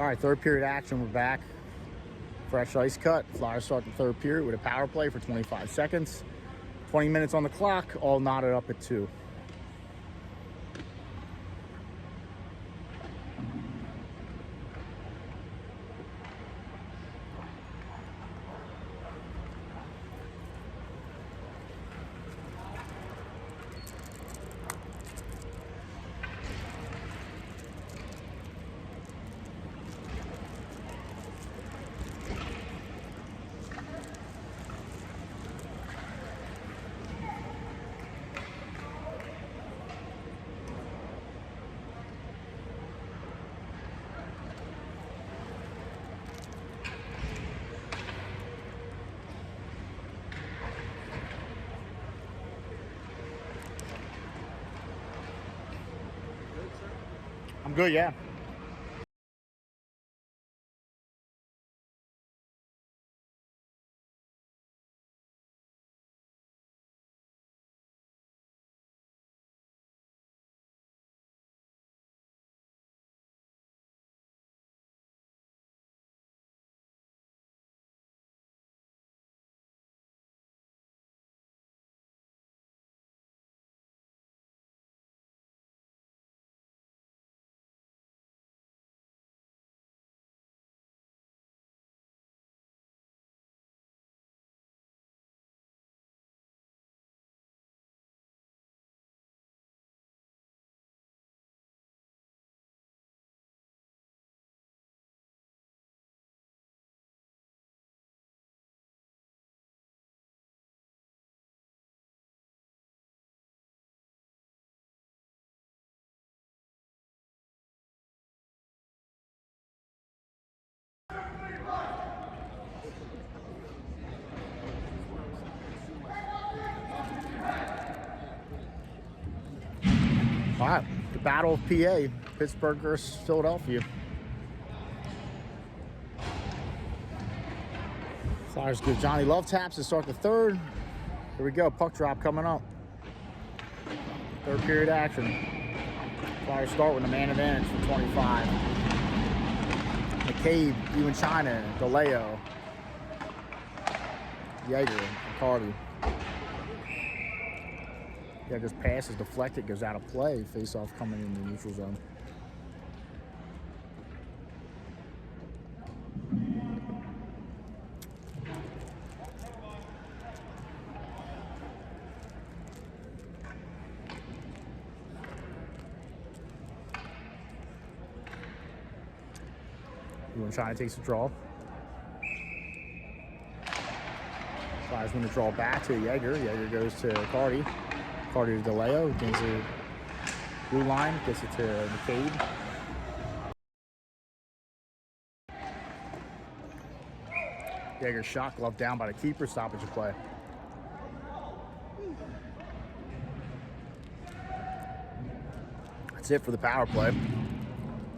All right, third period action. We're back. Fresh ice cut. Flyers start the third period with a power play for 25 seconds. 20 minutes on the clock, all knotted up at 2. I'm good, yeah. All right, the Battle of PA, Pittsburgh versus Philadelphia. Flyers give Johnny Love taps to start the third. Here we go, puck drop coming up. Third period action. Flyers start with a man advantage for 25. McCabe, Ewan China, DeLeo, Yeager, McCarty. Yeager's pass is deflected, goes out of play. Face-off coming in the neutral zone. Ewan China takes a draw. Flyers win the draw back to Yeager. Yeager goes to Carty. Carty to DeLeo, gains the blue line, gets it to McCabe. Yeager's shot, glove down by the keeper, stoppage of play. That's it for the power play.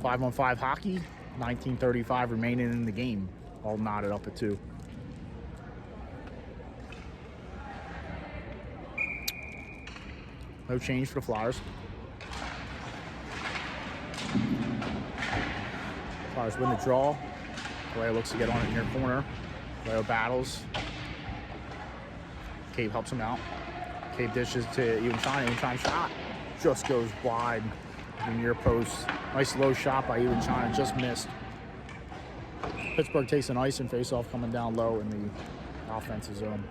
5-on-5 hockey, 19:35 remaining in the game, all knotted up at 2. No change for the Flyers. Flyers win the draw. Leo looks to get on it near corner. Leo battles. Cave helps him out. Cave dishes to Ewan China. Ewan China shot just goes wide in the near post. Nice low shot by Ewan China, just missed. Pittsburgh takes an ice and face-off coming down low in the offensive zone.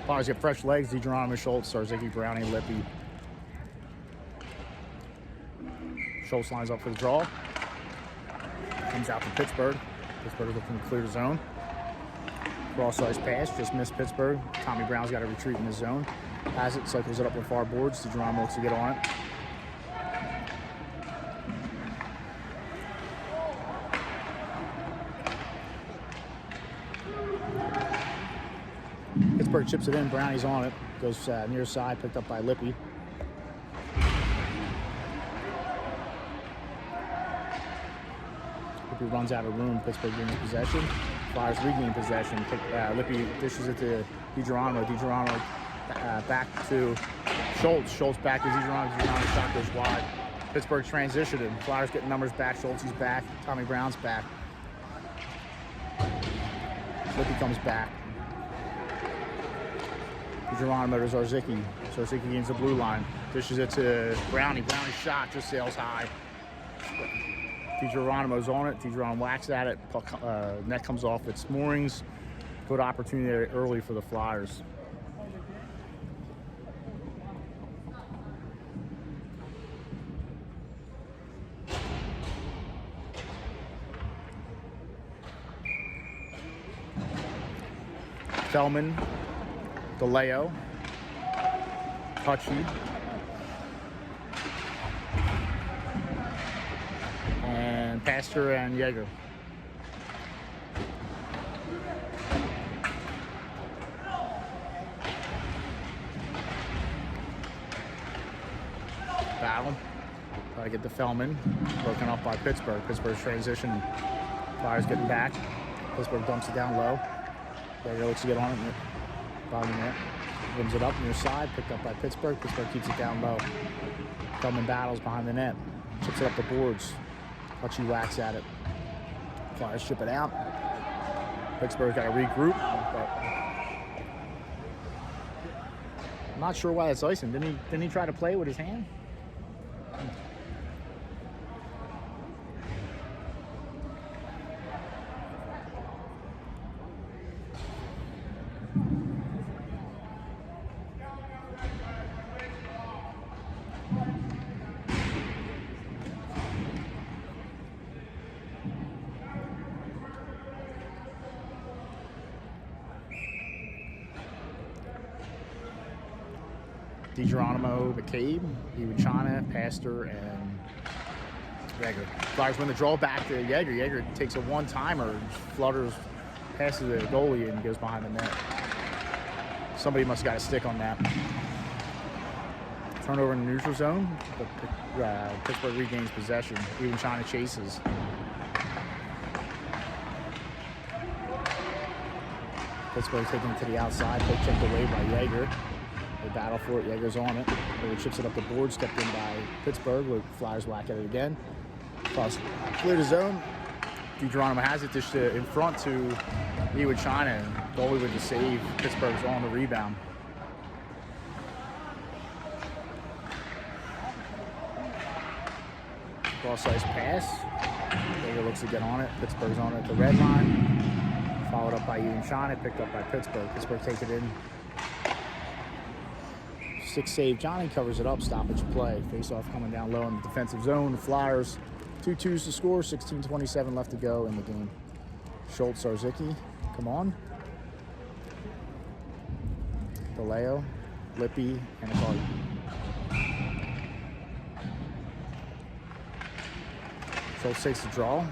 Flyers get fresh legs. DeGeronimo Schultz, Zarzicki, Brownie, Lippy. Schultz lines up for the draw. Comes out to Pittsburgh. Pittsburgh looking to clear the zone. Cross ice pass, just missed Pittsburgh. Tommy Brown's got to retreat in the zone. Has it, cycles it up with far boards. DeGeronimo looks to get on it. Pittsburgh chips it in. Brownie's on it. Goes near side, picked up by Lippy. Lippy runs out of room. Pittsburgh getting possession. Flyers regain possession. Lippy dishes it to DiGeronimo. DiGeronimo back to Schultz. Schultz back to DiGeronimo. DiGeronimo's shot goes wide. Pittsburgh transitioning. Flyers getting numbers back. Schultz is back. Tommy Brown's back. Lippy comes back. DiGeronimo to Zarzicki. Zarzicki gains the blue line. Dishes it to Brownie. Brownie's shot just sails high. DiGeronimo's on it. DiGeronimo whacks at it. Puck, net comes off its moorings. Good opportunity early for the Flyers. Feldman, DeLeo, Hutchie, and Pastor and Yeager. Battle. Try to get to Feldman. Broken up by Pittsburgh. Pittsburgh's transition. Flyers getting back. Pittsburgh dumps it down low. Yeager looks to get on it. Bottom net. Wins it up near side. Picked up by Pittsburgh. Pittsburgh keeps it down low. Feldman battles behind the net. Chips it up the boards. Hutchie whacks at it. Flyers ship it out. Pittsburgh's got to regroup. But I'm not sure why that's icing. Didn't he try to play with his hand? DiGeronimo, McCabe, Iwachana, Pastor, and Yeager. Flyers win the draw back to Yeager. Yeager takes a one-timer, flutters, passes the goalie, and goes behind the net. Somebody must have got a stick on that. Turnover in the neutral zone. Pittsburgh regains possession. Iwachana chases. Pittsburgh taking it to the outside. Poke checked away by Yeager. They battle for it. Yeager's on it. He chips it up the board. Stepped in by Pittsburgh. Where Flyers whack at it again. Cross clear the zone. DiGeronimo has it just in front to Iwachana. Goalie with the save. Pittsburgh's on the rebound. Cross-ice pass. Yeager looks to get on it. Pittsburgh's on it at the red line. Followed up by Iwachana. Picked up by Pittsburgh. Pittsburgh takes it in. 6 save. Johnny covers it up. Stoppage play. Face-off coming down low in the defensive zone. The Flyers 2-2's to score. 16:27 left to go in the game. Schultz, Zarzicki, come on. DeLeo, Lippy, and Cardi. Schultz takes the draw.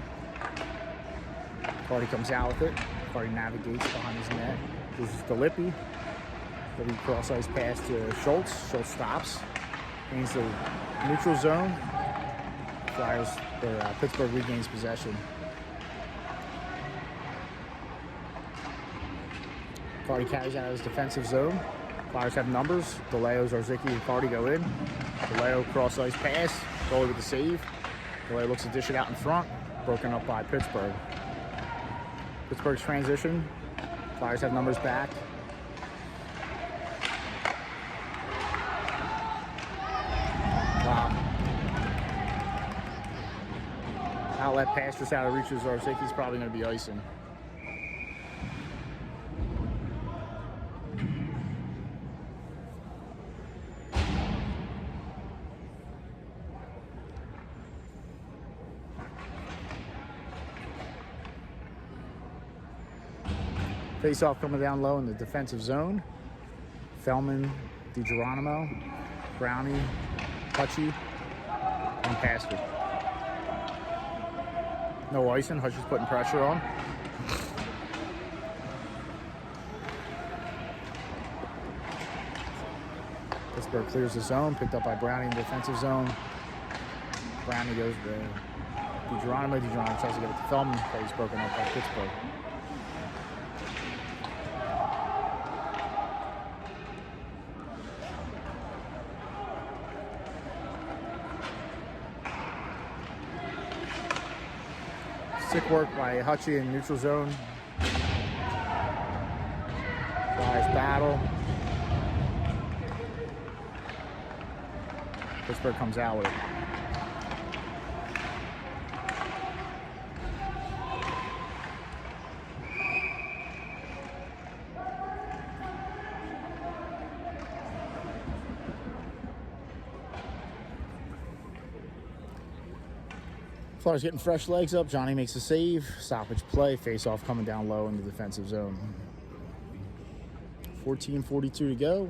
Cardi comes out with it. Cardi navigates behind his net. This is to Lippy. Lippy cross-ice pass to Schultz. Schultz stops. Gains the neutral zone. Flyers, Pittsburgh regains possession. Cardi carries out of his defensive zone. Flyers have numbers. DeLeo, Zarzicki, and Cardi go in. DeLeo cross-ice pass. Goalie with the save. DeLeo looks to dish it out in front. Broken up by Pittsburgh. Pittsburgh's transition. Flyers have numbers back. Wow. Outlet pass just out of reach of Zarzicki's probably going to be icing. Face-off coming down low in the defensive zone. Feldman, DiGeronimo, Brownie, Hutchie, and Pastor. No icing. Hutchie's putting pressure on. Pittsburgh clears the zone. Picked up by Brownie in the defensive zone. Brownie goes to DiGeronimo. DiGeronimo tries to get it to Feldman, but he's broken up by Pittsburgh. Stick work by Hutchie in neutral zone. Flyers battle. Pittsburgh comes out with it. Flyers getting fresh legs up. Johnny makes a save. Stoppage play. Face off coming down low in the defensive zone. 14:42 to go.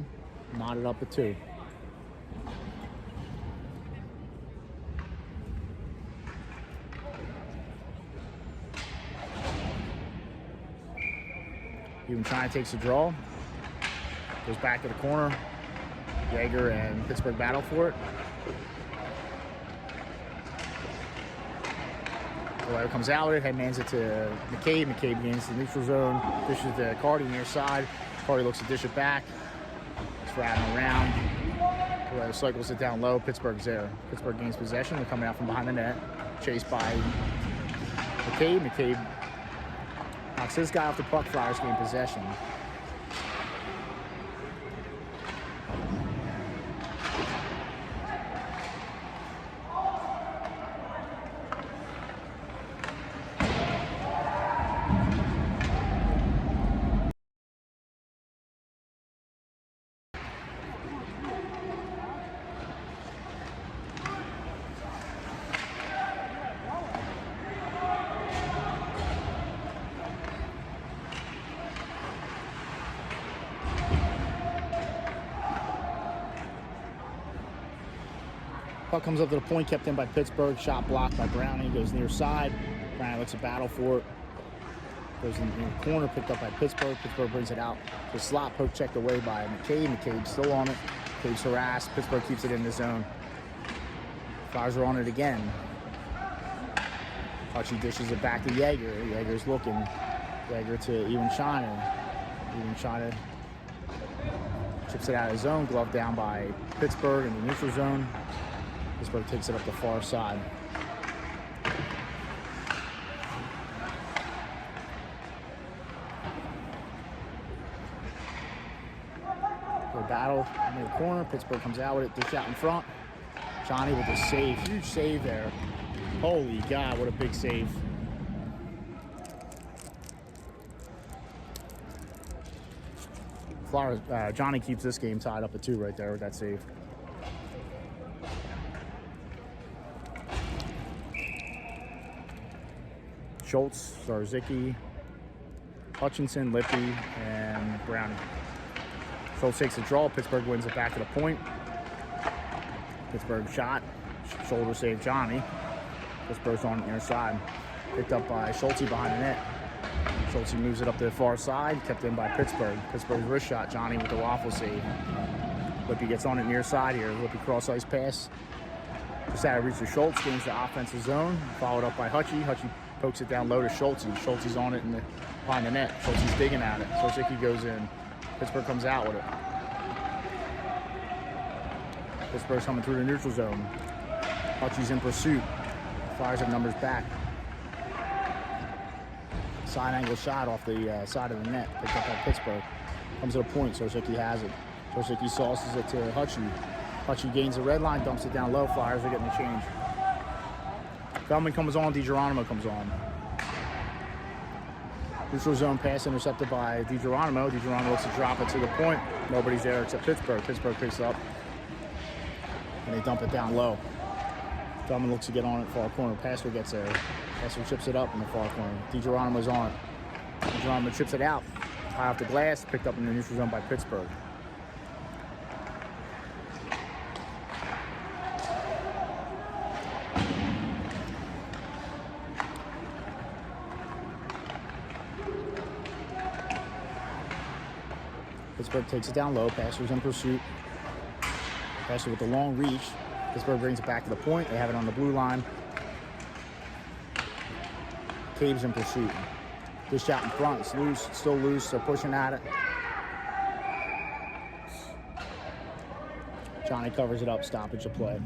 Knotted up at 2. Even China takes a draw. Goes back to the corner. Jaeger and Pittsburgh battle for it. Whoever comes out with it, headmans it to McCabe. McCabe gains the neutral zone. Dishes to Carty near side. Carty looks to dish it back. It's rattling around. Whoever cycles it down low. Pittsburgh's there. Pittsburgh gains possession. They're coming out from behind the net. Chased by McCabe. McCabe knocks this guy off the puck. Flyers gain possession. Puck comes up to the point, kept in by Pittsburgh. Shot blocked by Browning. Goes near side. Browning looks to battle for it. Goes in the corner, picked up by Pittsburgh. Pittsburgh brings it out. The slot poke checked away by McCabe. McCabe's still on it. McCabe's harassed. Pittsburgh keeps it in the zone. Flyers are on it again. Hutchie dishes it back to Jaeger. Jaeger's looking. Jaeger to Ewan China. Ewan China chips it out of his zone. Glove down by Pittsburgh in the neutral zone. Pittsburgh takes it up the far side. Good battle in the corner. Pittsburgh comes out with it. Dish out in front. Johnny with a save. Huge save there. Holy God, what a big save. Flowers, Johnny keeps this game tied up at 2 right there with that save. Schultz, Zarzicki, Hutchinson, Lippy, and Browning. Schultz takes a draw. Pittsburgh wins it back to the point. Pittsburgh shot. Shoulder save Johnny. Pittsburgh's on the inner side. Picked up by Schultz behind the net. Schultz moves it up to the far side. Kept in by Pittsburgh. Pittsburgh's wrist shot. Johnny with the waffle save. Lippy gets on it near side here. Lippy cross ice pass. Just had to reach to Schultz. Gains the offensive zone. Followed up by Hutchie. Hutchie pokes it down low to Schultz. Schultz on it behind the net. Schultz digging at it. Zarzicki goes in. Pittsburgh comes out with it. Pittsburgh's coming through the neutral zone. Hutchie's in pursuit. Flyers have numbers back. Side angle shot off the side of the net. Picked up by Pittsburgh. Comes to the point. Zarzicki has it. Zarzicki sauces it to Hutchie. Hutchie gains the red line, dumps it down low. Flyers are getting the change. Feldman comes on. DiGeronimo comes on. Neutral zone pass intercepted by DiGeronimo. DiGeronimo looks to drop it to the point. Nobody's there except Pittsburgh. Pittsburgh picks it up. And they dump it down low. Feldman looks to get on it far corner. Passer gets there. Passer chips it up in the far corner. DiGeronimo's on it. DiGeronimo chips it out. High off the glass. Picked up in the neutral zone by Pittsburgh. Pittsburgh takes it down low. Passer's in pursuit. Passer with the long reach. Pittsburgh brings it back to the point. They have it on the blue line. Cave's in pursuit. Dish out in front. It's loose. Still loose. They're pushing at it. Johnny covers it up. Stoppage of play.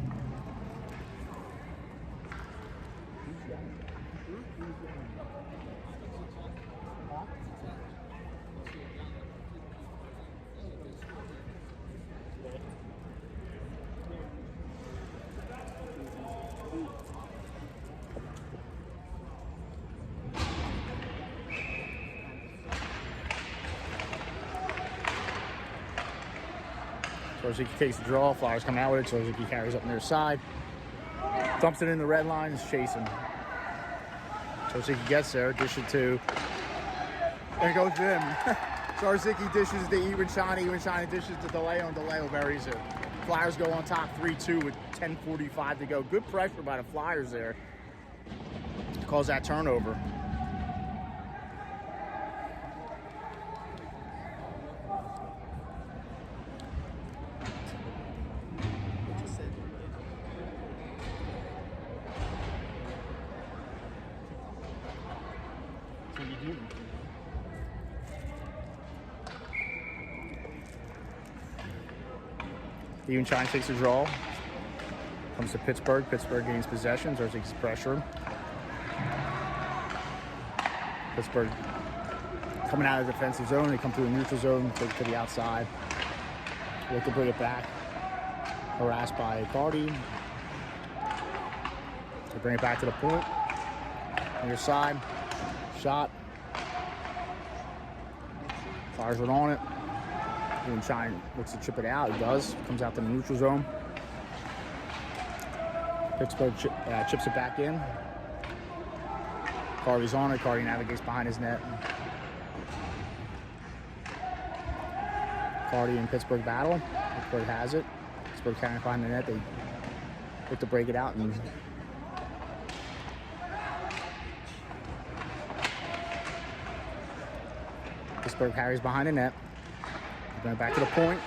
Zarzicki takes the draw. Flyers come out with it. Zarzicki carries up near side. Dumps it in the red line. Is chasing. Zarzicki gets there. Dish it to. There goes Jim. Zarzicki dishes to Iwanchani. Iwanchani dishes to DeLeo, and DeLeo buries it. Flyers go on top 3-2 with 10:45 to go. Good pressure by the Flyers there to cause that turnover. Iwanchani takes a draw. Comes to Pittsburgh. Pittsburgh gains possession. Zarzicki's pressure. Pittsburgh coming out of the defensive zone. They come through the neutral zone, take it to the outside. Look to bring it back. Harassed by Cardi. They bring it back to the point. On your side. Shot. Flyers it on it. Iwanchani looks to chip it out. He does. Comes out to the neutral zone. Pittsburgh chips it back in. Cardi's on it. Cardi navigates behind his net. Cardi and Pittsburgh battle. Pittsburgh has it. Pittsburgh carrying behind the net. They look to break it out, and Pittsburgh carries behind the net. Going back to the point.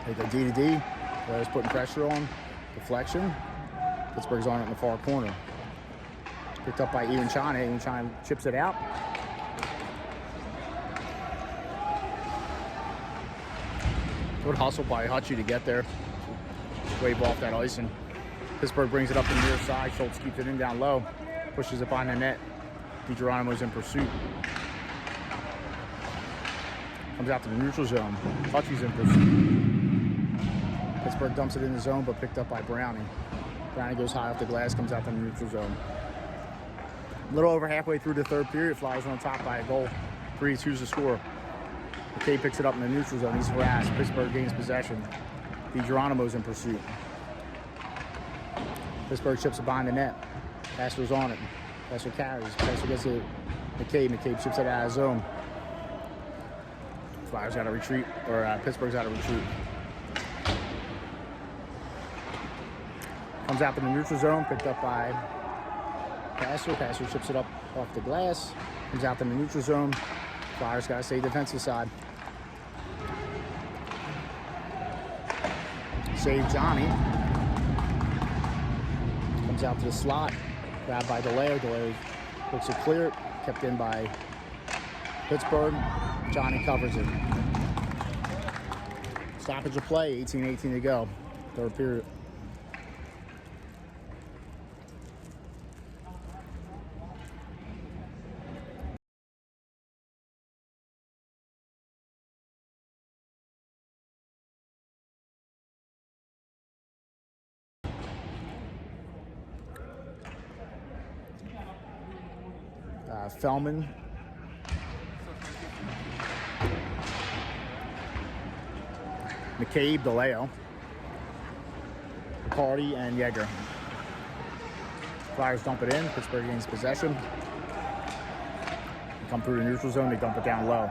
They go D to D. Players putting pressure on. Deflection. Pittsburgh's on it in the far corner. Picked up by Iwanchani. Iwanchani chips it out. Good hustle by Hutchie to get there. Wave off that ice, and Pittsburgh brings it up the near side. Schultz keeps it in down low. Pushes it behind the net. DiGeronimo's in pursuit. Comes out to the neutral zone. Hutchie's in pursuit. Pittsburgh dumps it in the zone, but picked up by Brownie. Brownie goes high off the glass, comes out to the neutral zone. A little over halfway through the third period, Flyers on top by a goal. 3-2's the score. McCabe picks it up in the neutral zone. He's harassed. Pittsburgh gains possession. DiGeronimo's in pursuit. Pittsburgh chips it behind the net. Passer's on it. Passer carries. Passer gets it. McCabe. McCabe chips it out of zone. Flyers got to retreat, or Pittsburgh's got to retreat. Comes out to the neutral zone, picked up by Passer. Passer chips it up off the glass. Comes out to the neutral zone. Flyers got to stay defensive side. Save Johnny. Comes out to the slot. Grabbed by DeLeo. DeLeo looks to clear it. Kept in by Pittsburgh. Johnny covers it. Stoppage of play, 18-18 to go. Third period. Fellman. McCabe, DeLeo, Cardi, and Yeager. Flyers dump it in. Pittsburgh gains possession. They come through the neutral zone. They dump it down low.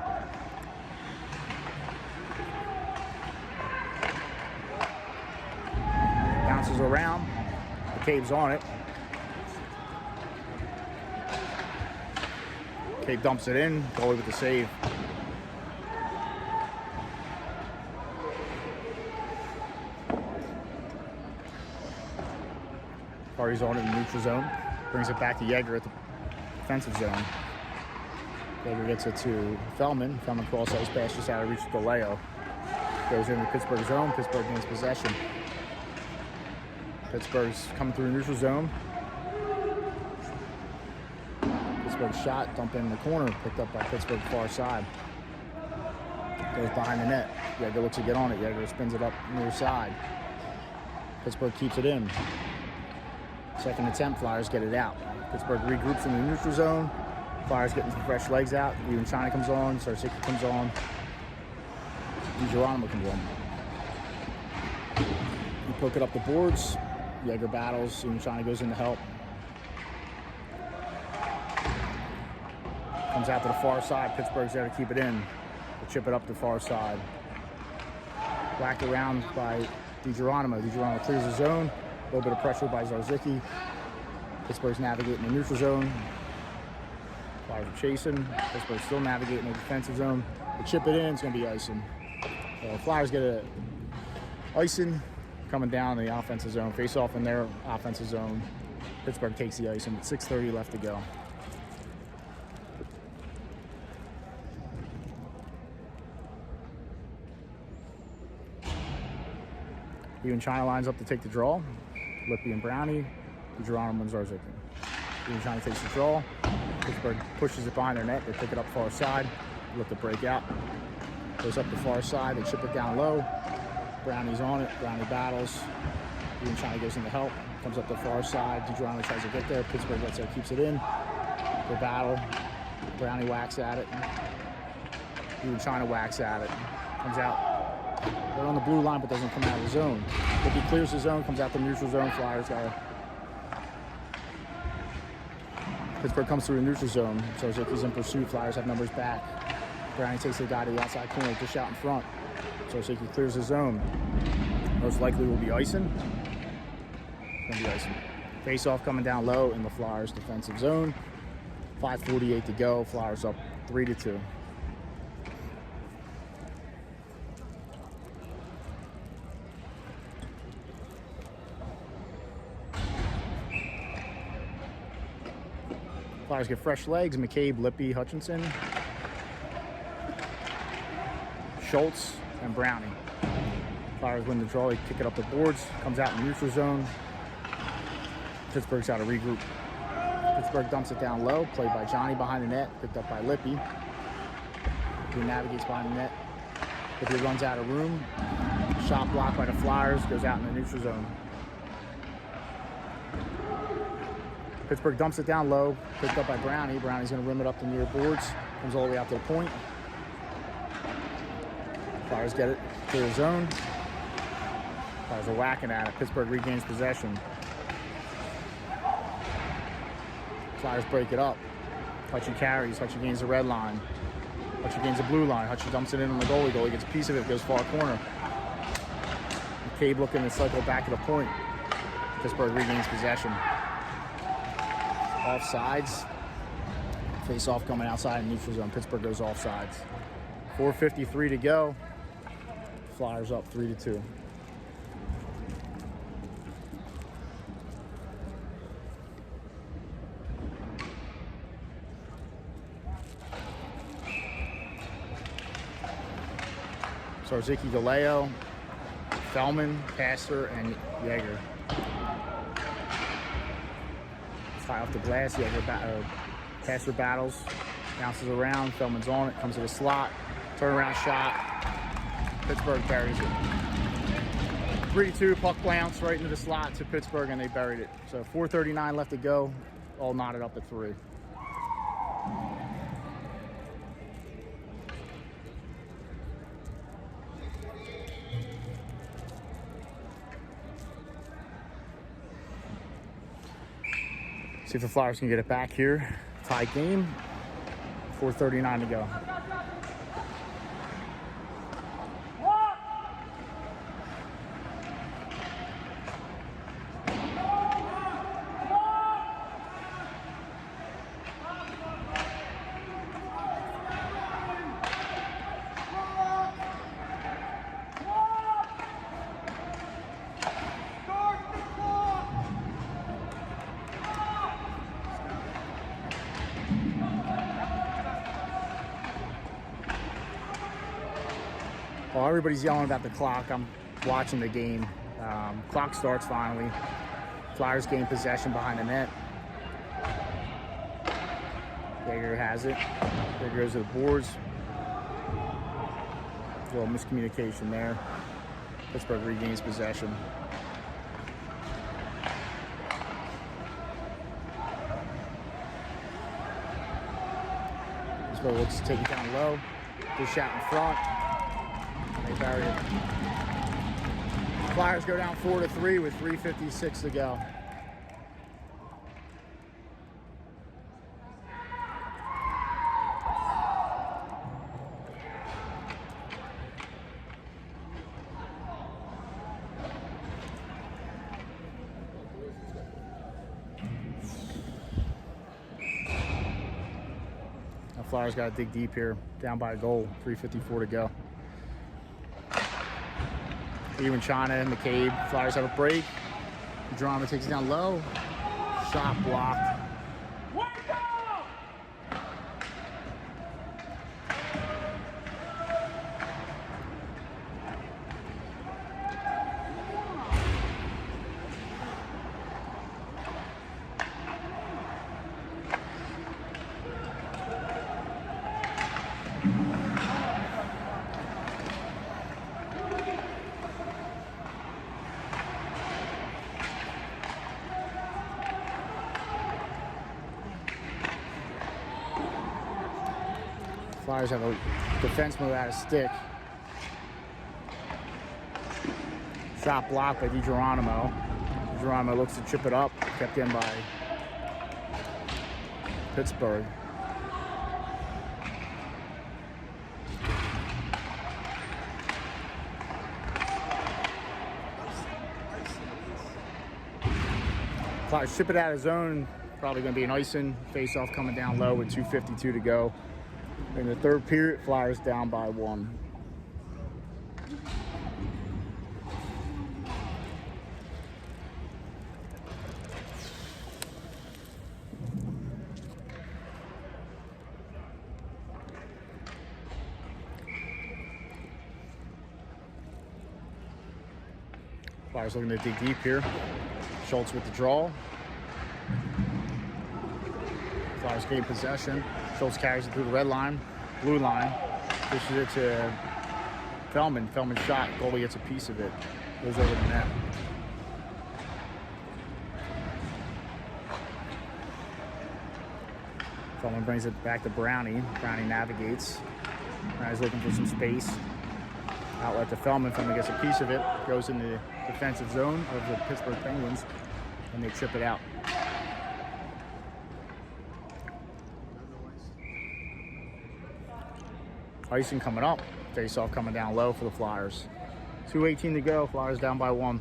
Bounces around. McCabe's on it. McCabe dumps it in. Goalie with the save. Cardi's on it in the neutral zone. Brings it back to Yeager at the defensive zone. Yeager gets it to Fellman. Fellman cross ice pass just out of reach to DeLeo. Goes into Pittsburgh zone. Pittsburgh gains possession. Pittsburgh's coming through the neutral zone. Pittsburgh shot, dump in the corner, picked up by Pittsburgh far side. Goes behind the net. Yeager looks to get on it. Yeager spins it up near side. Pittsburgh keeps it in. Second attempt, Flyers get it out. Pittsburgh regroups in the neutral zone. Flyers getting some fresh legs out. Iwanchani comes on. Zarzicki comes on. DiGeronimo comes on. Poke it up the boards. Jaeger battles. Even China goes in to help. Comes out to the far side. Pittsburgh's there to keep it in. They chip it up the far side. Whacked around by DiGeronimo. DiGeronimo clears the zone. A little bit of pressure by Zarzicki. Pittsburgh's navigating the neutral zone. Flyers are chasing. Pittsburgh's still navigating the defensive zone. They chip it in. It's going to be icing. Flyers get a icing coming down in the offensive zone. Face off in their offensive zone. Pittsburgh takes the icing with 6:30 left to go. Even China lines up to take the draw. Lippy and Brownie. DiGeronimo and Zarzicki. Even China takes the draw. Pittsburgh pushes it behind their net. They pick it up far side. Let it break out. Goes up the far side. They chip it down low. Brownie's on it. Brownie battles. Even China goes in to help. Comes up the far side. DiGeronimo tries to get there. Pittsburgh gets there, keeps it in. They battle. Brownie whacks at it. Even China whacks at it. Comes out. They're on the blue line, but doesn't come out of the zone. If he clears the zone, comes out the neutral zone. Flyers got it. Pittsburgh comes through the neutral zone. Zarzicki's in pursuit. Flyers have numbers back. Brownie takes the guy to the outside corner, dish out in front. Zarzicki clears the zone. Most likely will be icing. It's gonna be icing. Face off coming down low in the Flyers defensive zone. 5:48 to go. Flyers up 3-2. Flyers get fresh legs. McCabe, Lippy, Hutchinson, Schultz, and Brownie. Flyers win the draw. They kick it up the boards. Comes out in neutral zone. Pittsburgh's got to regroup. Pittsburgh dumps it down low. Played by Johnny behind the net. Picked up by Lippy. He navigates behind the net. Lippy runs out of room. Shot blocked by the Flyers. Goes out in the neutral zone. Pittsburgh dumps it down low, picked up by Brownie. Brownie's going to rim it up the near boards. Comes all the way out to the point. Flyers get it, clear the zone. Flyers are whacking at it. Pittsburgh regains possession. Flyers break it up. Hutchie carries. Hutchie gains the red line. Hutchie gains the blue line. Hutchie dumps it in on the goalie. Goalie gets a piece of it, goes far corner. McCabe looking to cycle back to the point. Pittsburgh regains possession. Offsides. Face off coming outside in neutral zone. Pittsburgh goes offsides. 4:53 to go. Flyers up 3-2. Zarzicki, DeLeo, Fellman, Pastor, and Jaeger. High off the glass. Passer battles, bounces around. Fellman's on it, comes to the slot, turnaround shot. Pittsburgh buries it. 3-2, puck bounce right into the slot to Pittsburgh, and they buried it. So 4:39 left to go. All knotted up at 3. See if the Flyers can get it back here. Tie game. 4:39 to go. While everybody's yelling about the clock, I'm watching the game. Clock starts finally. Flyers gain possession behind the net. Jaeger has it. Jaeger goes to the boards. A little miscommunication there. Pittsburgh regains possession. Pittsburgh looks to take it down low. Good shot in front. They bury it. Flyers go down 4-3 with 3:56 to go. Now Flyers got to dig deep here, down by a goal, 3:54 to go. Even China and McCabe. Flyers have a break. Drama takes it down low. Shot blocked. Flyers have a defenseman out of stick. Shot blocked by DiGeronimo. DiGeronimo looks to chip it up, kept in by Pittsburgh. Flyers chip it out of zone. Probably going to be an icing. Face-off coming down low with 2:52 to go. In the third period, Flyers down by 1. Flyers looking to dig deep here. Schultz with the draw. Flyers gain possession. Schultz carries it through the red line, blue line. Pushes it to Feldman. Feldman shot. Goalie gets a piece of it. Goes over the net. Feldman brings it back to Brownie. Brownie navigates. Brownie's looking for some space. Outlet to Feldman. Feldman gets a piece of it. Goes in the defensive zone of the Pittsburgh Penguins. And they chip it out. Icing coming up. Face-off coming down low for the Flyers. 2:18 to go. Flyers down by 1.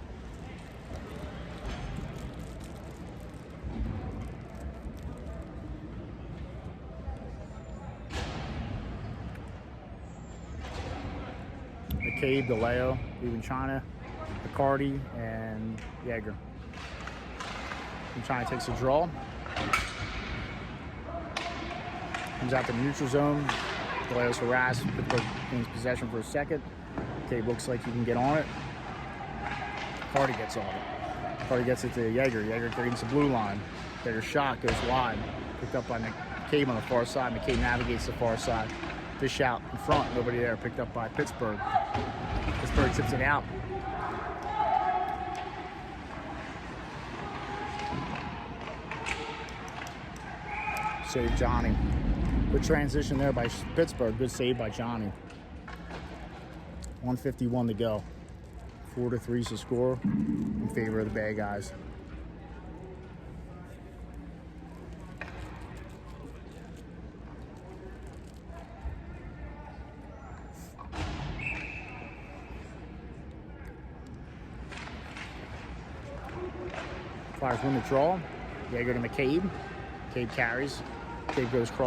McCabe, DeLeo, even China, McCarty, and Yeager. And China takes a draw. Comes out to the neutral zone. DeLeo's harassed. Pittsburgh gains possession for a second. McCabe looks like he can get on it. McCarty gets on it. McCarty gets it to Yeager. Yeager gains the blue line. Yeager's shot goes wide. Picked up by McCabe on the far side. McCabe navigates the far side. Dish out in front. Nobody there. Picked up by Pittsburgh. Pittsburgh chips it out. Save Johnny. Good transition there by Pittsburgh. Good save by Johnny. 1:51 to go. 4-3 is the score in favor of the Bay Guys. Flyers win the draw. Yeager to McCabe. McCabe carries. McCabe goes cross.